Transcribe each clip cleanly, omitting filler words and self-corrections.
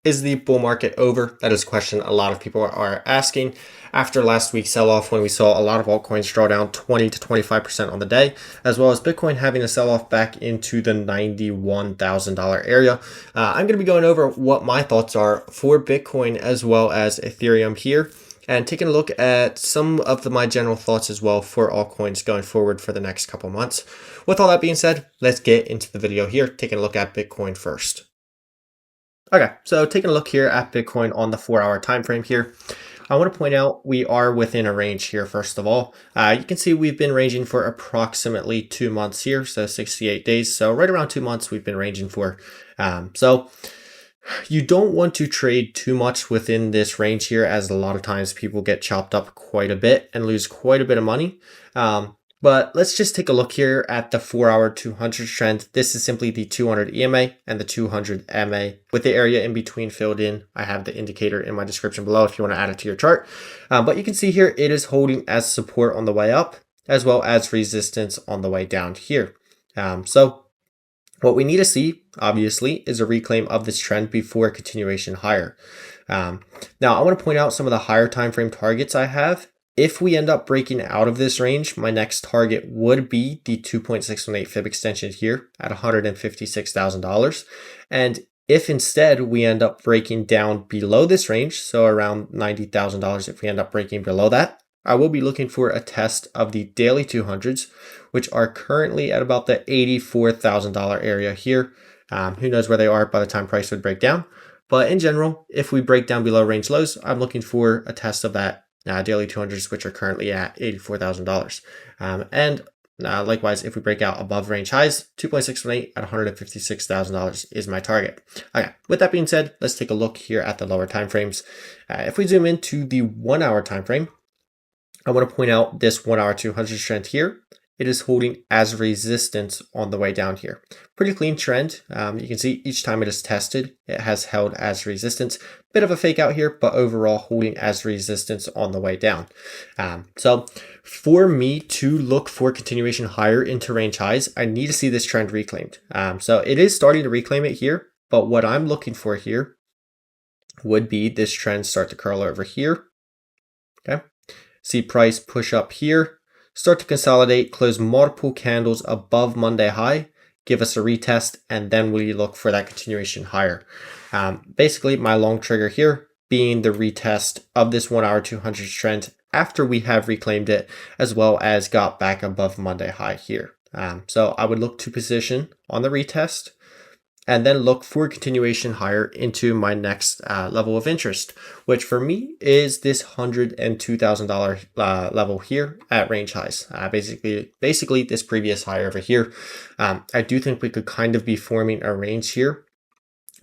Is the bull market over? That is a question a lot of people are asking after last week's sell-off when we saw a lot of altcoins draw down 20 to 25% on the day, as well as Bitcoin having a sell-off back into the $91,000 area. I'm going to be going over what my thoughts are for Bitcoin as well as Ethereum here, and taking a look at some of my general thoughts as well for altcoins going forward for the next couple months. With all that being said, let's get into the video here, taking a look at Bitcoin first. Okay, so taking a look here at Bitcoin on the 4-hour time frame here, I want to point out we are within a range here. First of all, you can see we've been ranging for approximately 2 months here, so 68 days. So right around 2 months we've been ranging for. So you don't want to trade too much within this range here, as a lot of times people get chopped up quite a bit and lose quite a bit of money. But let's just take a look here at the 4-hour 200 trend. This is simply the 200 EMA and the 200 MA with the area in between filled in. I have the indicator in my description below if you want to add it to your chart. But you can see here it is holding as support on the way up as well as resistance on the way down here. So what we need to see, obviously, is a reclaim of this trend before continuation higher. Now, I want to point out some of the higher time frame targets I have. If we end up breaking out of this range, my next target would be the 2.618 fib extension here at $156,000. And if instead we end up breaking down below this range, so around $90,000, if we end up breaking below that, I will be looking for a test of the daily 200s, which are currently at about the $84,000 area here. Who knows where they are by the time price would break down. But in general, if we break down below range lows, I'm looking for a test of that daily 200s, which are currently at $84,000. And likewise, if we break out above range highs, 2.618 at $156,000 is my target. Okay, with that being said, let's take a look here at the lower time frames. If we zoom into the 1-hour time frame, I want to point out this 1-hour 200 trend here. It is holding as resistance on the way down here. Pretty clean trend. You can see each time it is tested, it has held as resistance. Bit of a fake out here, but overall holding as resistance on the way down. So for me to look for continuation higher into range highs, I need to see this trend reclaimed. So it is starting to reclaim it here, but what I'm looking for here would be this trend start to curl over here. Okay, see price push up here, start to consolidate, close multiple candles above Monday high, give us a retest, and then we look for that continuation higher. Basically, my long trigger here being the retest of this 1-hour 200 trend after we have reclaimed it, as well as got back above Monday high here. So I would look to position on the retest, and then look for continuation higher into my next level of interest, which for me is this $102,000 level here at range highs. Basically this previous high over here. I do think we could kind of be forming a range here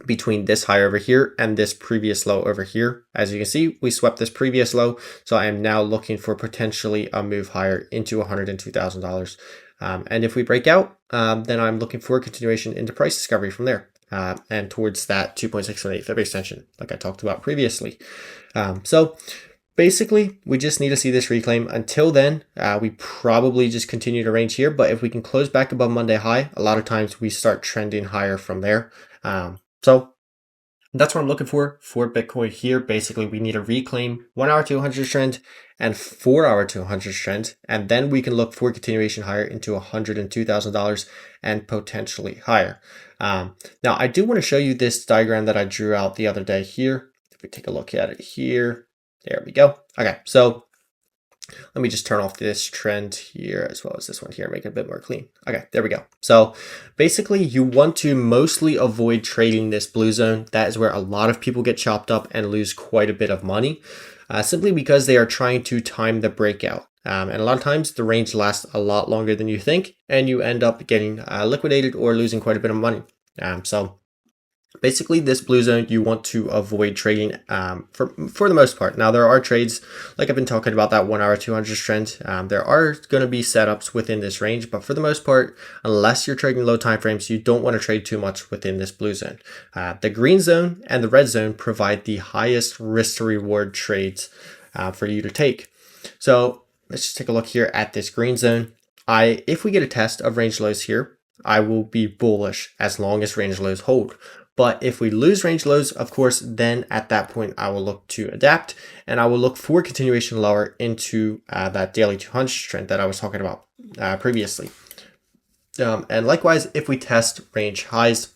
between this high over here and this previous low over here. As you can see, we swept this previous low, so I am now looking for potentially a move higher into $102,000. And if we break out, then I'm looking for a continuation into price discovery from there, and towards that 2.618 fib extension, like I talked about previously. So basically, we just need to see this reclaim. Until then, we probably just continue to range here. But if we can close back above Monday high, a lot of times we start trending higher from there. So that's what I'm looking for Bitcoin here. Basically, we need a reclaim 1-hour 200 trend and 4-hour 200 trend, and then we can look for continuation higher into $102,000 and potentially higher. Now, I do want to show you this diagram that I drew out the other day here. If we take a look at it here, there we go. Okay, so let me just turn off this trend here as well as this one here, make it a bit more clean. Okay, there we go. So basically you want to mostly avoid trading this blue zone. That is where a lot of people get chopped up and lose quite a bit of money, simply because they are trying to time the breakout. And a lot of times the range lasts a lot longer than you think, and you end up getting liquidated or losing quite a bit of money. So basically, this blue zone you want to avoid trading for the most part. Now, there are trades, like I've been talking about that 1-hour 200 trend. There are going to be setups within this range, but for the most part, unless you're trading low time frames, you don't want to trade too much within this blue zone. The green zone and the red zone provide the highest risk to reward trades for you to take. So let's just take a look here at this green zone. If we get a test of range lows here, I will be bullish as long as range lows hold. But if we lose range lows, of course, then at that point, I will look to adapt and I will look for continuation lower into that daily 200 trend that I was talking about previously. And likewise, if we test range highs,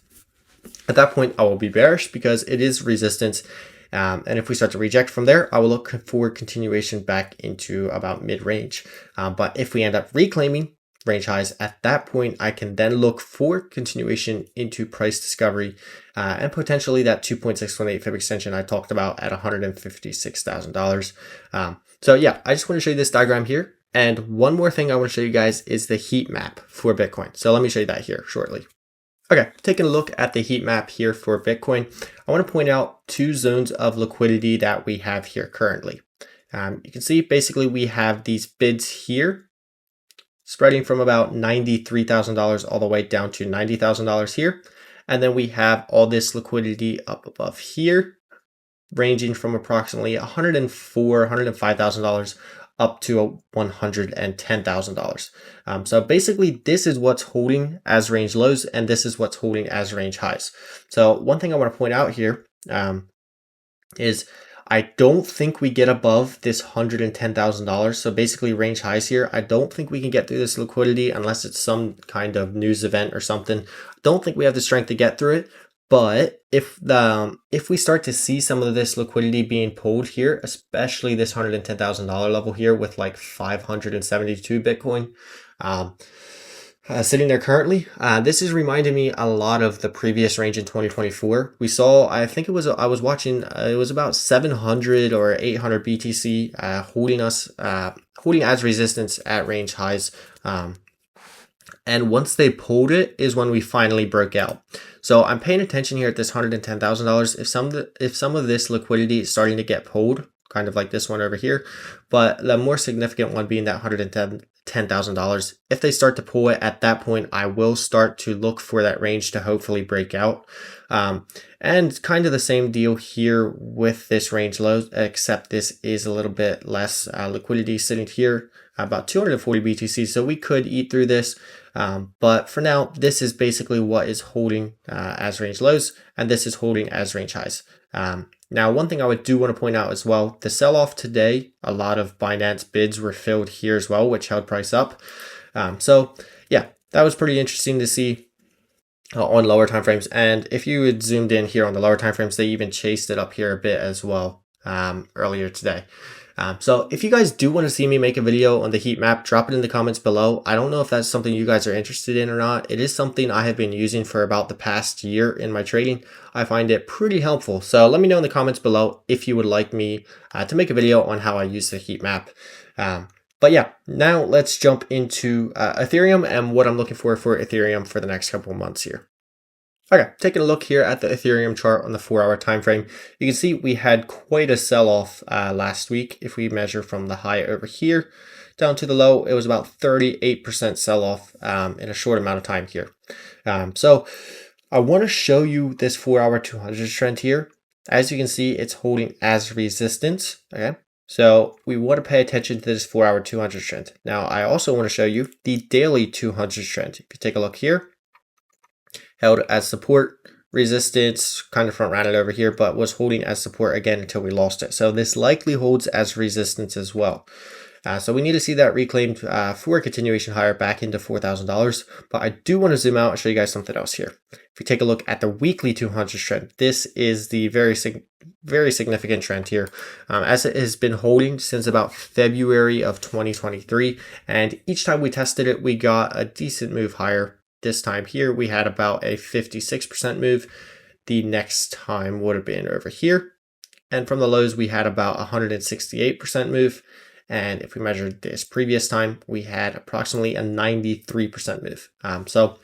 at that point, I will be bearish because it is resistance. And if we start to reject from there, I will look for continuation back into about mid-range. But if we end up reclaiming range highs, at that point, I can then look for continuation into price discovery and potentially that 2.618 fib extension I talked about at $156,000. So yeah, I just want to show you this diagram here. And one more thing I want to show you guys is the heat map for Bitcoin. So let me show you that here shortly. Okay, taking a look at the heat map here for Bitcoin, I want to point out two zones of liquidity that we have here currently. You can see basically we have these bids here spreading from about $93,000 all the way down to $90,000 here. And then we have all this liquidity up above here, ranging from approximately $104,000, $105,000 up to $110,000. So basically this is what's holding as range lows and this is what's holding as range highs. So one thing I want to point out here is I don't think we get above this $110,000. So basically range highs here, I don't think we can get through this liquidity unless it's some kind of news event or something. I don't think we have the strength to get through it. But if we start to see some of this liquidity being pulled here, especially this $110,000 level here with like 572 Bitcoin sitting there currently, this is reminding me a lot of the previous range in 2024. We saw, I think it was, I was watching, it was about 700 or 800 BTC holding as resistance at range highs. And once they pulled it is when we finally broke out. So I'm paying attention here at this $110,000. If some of this liquidity is starting to get pulled, kind of like this one over here, but the more significant one being that $110,000. If they start to pull it at that point, I will start to look for that range to hopefully break out. And kind of the same deal here with this range low, except this is a little bit less liquidity sitting here, about 240 BTC. So we could eat through this. But for now, this is basically what is holding as range lows, and this is holding as range highs. Now, one thing I do want to point out as well, the sell-off today, a lot of Binance bids were filled here as well, which held price up. So yeah, that was pretty interesting to see on lower time frames. And if you had zoomed in here on the lower time frames, they even chased it up here a bit as well earlier today. So if you guys do want to see me make a video on the heat map, drop it in the comments below. I don't know if that's something you guys are interested in or not. It is something I have been using for about the past year in my trading. I find it pretty helpful. So let me know in the comments below if you would like me to make a video on how I use the heat map. But yeah, now let's jump into Ethereum and what I'm looking for Ethereum for the next couple of months here. Okay, taking a look here at the Ethereum chart on the 4-hour time frame, you can see we had quite a sell-off last week. If we measure from the high over here down to the low, it was about 38% sell-off in a short amount of time here. So I want to show you this 4-hour 200 trend here. As you can see, it's holding as resistance. Okay, so we want to pay attention to this 4-hour 200 trend. Now, I also want to show you the daily 200 trend. If you take a look here, held as support, resistance, kind of front ran it over here, but was holding as support again until we lost it. So this likely holds as resistance as well. So we need to see that reclaimed for a continuation higher back into $4,000. But I do want to zoom out and show you guys something else here. If we take a look at the weekly 200 trend, this is the very significant trend here, as it has been holding since about February of 2023. And each time we tested it, we got a decent move higher. This time here, we had about a 56% move. The next time would have been over here. And from the lows, we had about 168% move. And if we measured this previous time, we had approximately a 93% move. So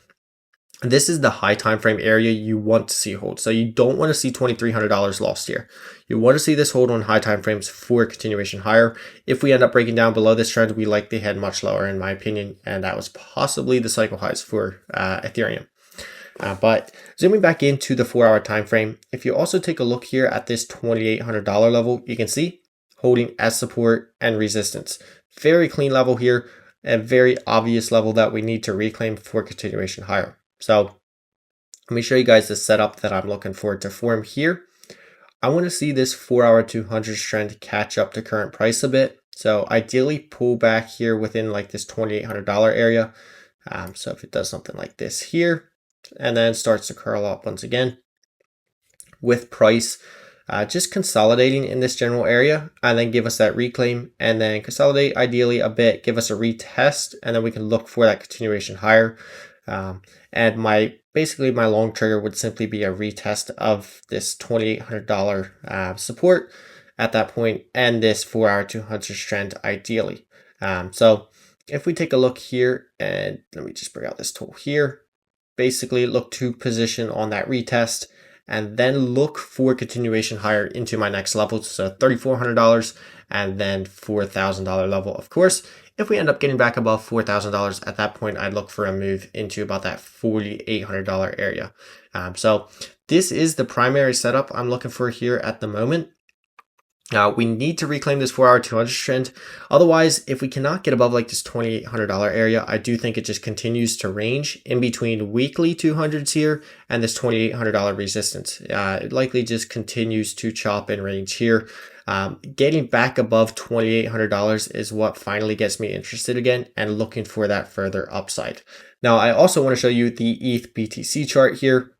this is the high time frame area you want to see hold. So you don't want to see $2,300 lost here. You want to see this hold on high time frames for continuation higher. If we end up breaking down below this trend, we likely head much lower in my opinion. And that was possibly the cycle highs for Ethereum. But zooming back into the 4-hour time frame, if you also take a look here at this $2,800 level, you can see holding as support and resistance. Very clean level here, a very obvious level that we need to reclaim for continuation higher. So Let me show you guys the setup that I'm looking forward to form here. I want to see this 4-hour 200 trend catch up to current price a bit. So ideally pull back here within like this $2,800 area. So if it does something like this here, and then starts to curl up once again with price just consolidating in this general area, and then give us that reclaim, and then consolidate ideally a bit, give us a retest, and then we can look for that continuation higher. And basically my long trigger would simply be a retest of this $2,800 support at that point, and this 4-hour 200 trend ideally. So if we take a look here, and let me just bring out this tool here, basically look to position on that retest, and then look for continuation higher into my next level. So $3,400 and then $4,000 level. Of course, if we end up getting back above $4,000 at that point, I'd look for a move into about that $4,800 area. So this is the primary setup I'm looking for here at the moment. We need to reclaim this 4-hour 200 trend. Otherwise, if we cannot get above like this $2,800 area, I do think it just continues to range in between weekly 200s here and this $2,800 resistance. It likely just continues to chop and range here. Getting back above $2,800 is what finally gets me interested again and looking for that further upside. Now, I also want to show you the ETH BTC chart here.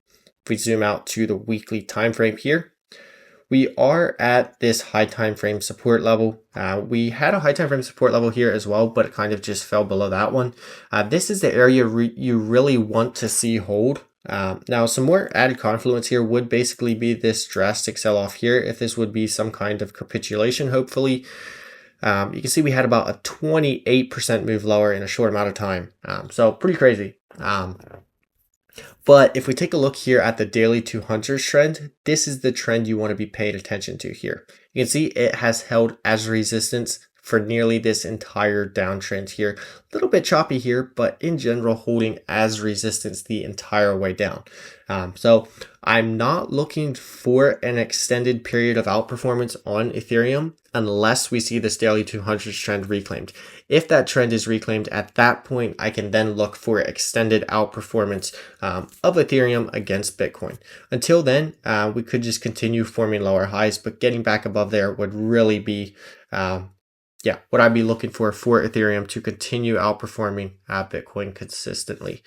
If we zoom out to the weekly time frame here, we are at this high time frame support level. We had a high time frame support level here as well, but it kind of just fell below that one. This is the area you really want to see hold. Now, some more added confluence here would basically be this drastic sell-off here. If this would be some kind of capitulation, hopefully. You can see we had about a 28% move lower in a short amount of time. So pretty crazy. But if we take a look here at the daily 200 trend, this is the trend you want to be paying attention to here. You can see it has held as resistance for nearly this entire downtrend here. A little bit choppy here, but in general holding as resistance the entire way down. So I'm not looking for an extended period of outperformance on Ethereum unless we see this daily 200 trend reclaimed. If that trend is reclaimed at that point, I can then look for extended outperformance of Ethereum against Bitcoin. Until then, we could just continue forming lower highs, but getting back above there would really be what I'd be looking for Ethereum to continue outperforming Bitcoin consistently.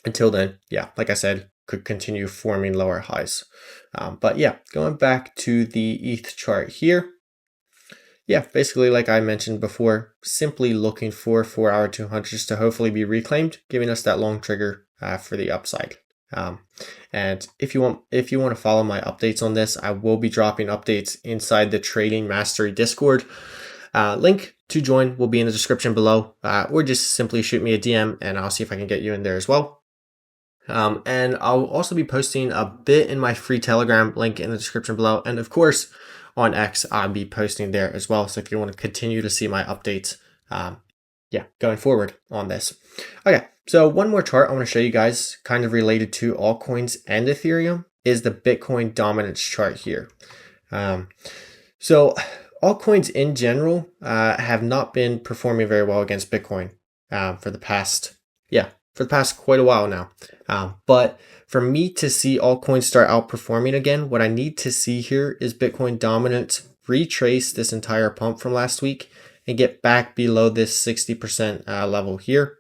Until then, like I said, could continue forming lower highs. But going back to the ETH chart here, basically like I mentioned before, simply looking for 4-hour 200s to hopefully be reclaimed, giving us that long trigger for the upside. And if you want to follow my updates on this, I will be dropping updates inside the Trading Mastery Discord. Link to join will be in the description below, or just simply shoot me a DM and I'll see if I can get you in there as well. And I'll also be posting a bit in my free Telegram, link in the description below. And of course, on X, I'll be posting there as well. So if you want to continue to see my updates, going forward on this. Okay, so one more chart I want to show you guys, kind of related to altcoins and Ethereum, is the Bitcoin dominance chart here. So altcoins in general have not been performing very well against Bitcoin for the past quite a while now. But for me to see altcoins start outperforming again, what I need to see here is Bitcoin dominance retrace this entire pump from last week and get back below this 60% level here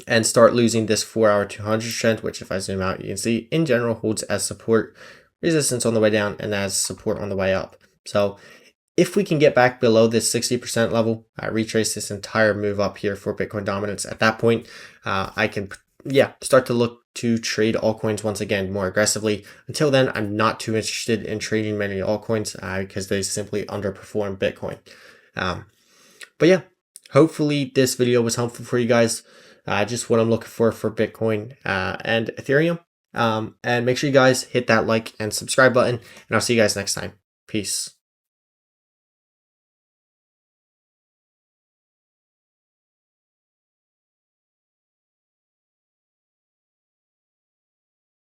and start losing this 4-hour 200 trend, which if I zoom out, you can see in general holds as support, resistance on the way down, and as support on the way up. So if we can get back below this 60% level, retrace this entire move up here for Bitcoin dominance, at that point, I can start to look to trade altcoins once again more aggressively. Until then, I'm not too interested in trading many altcoins because they simply underperform Bitcoin. But hopefully this video was helpful for you guys. Just what I'm looking for Bitcoin and Ethereum. And make sure you guys hit that like and subscribe button, and I'll see you guys next time. Peace.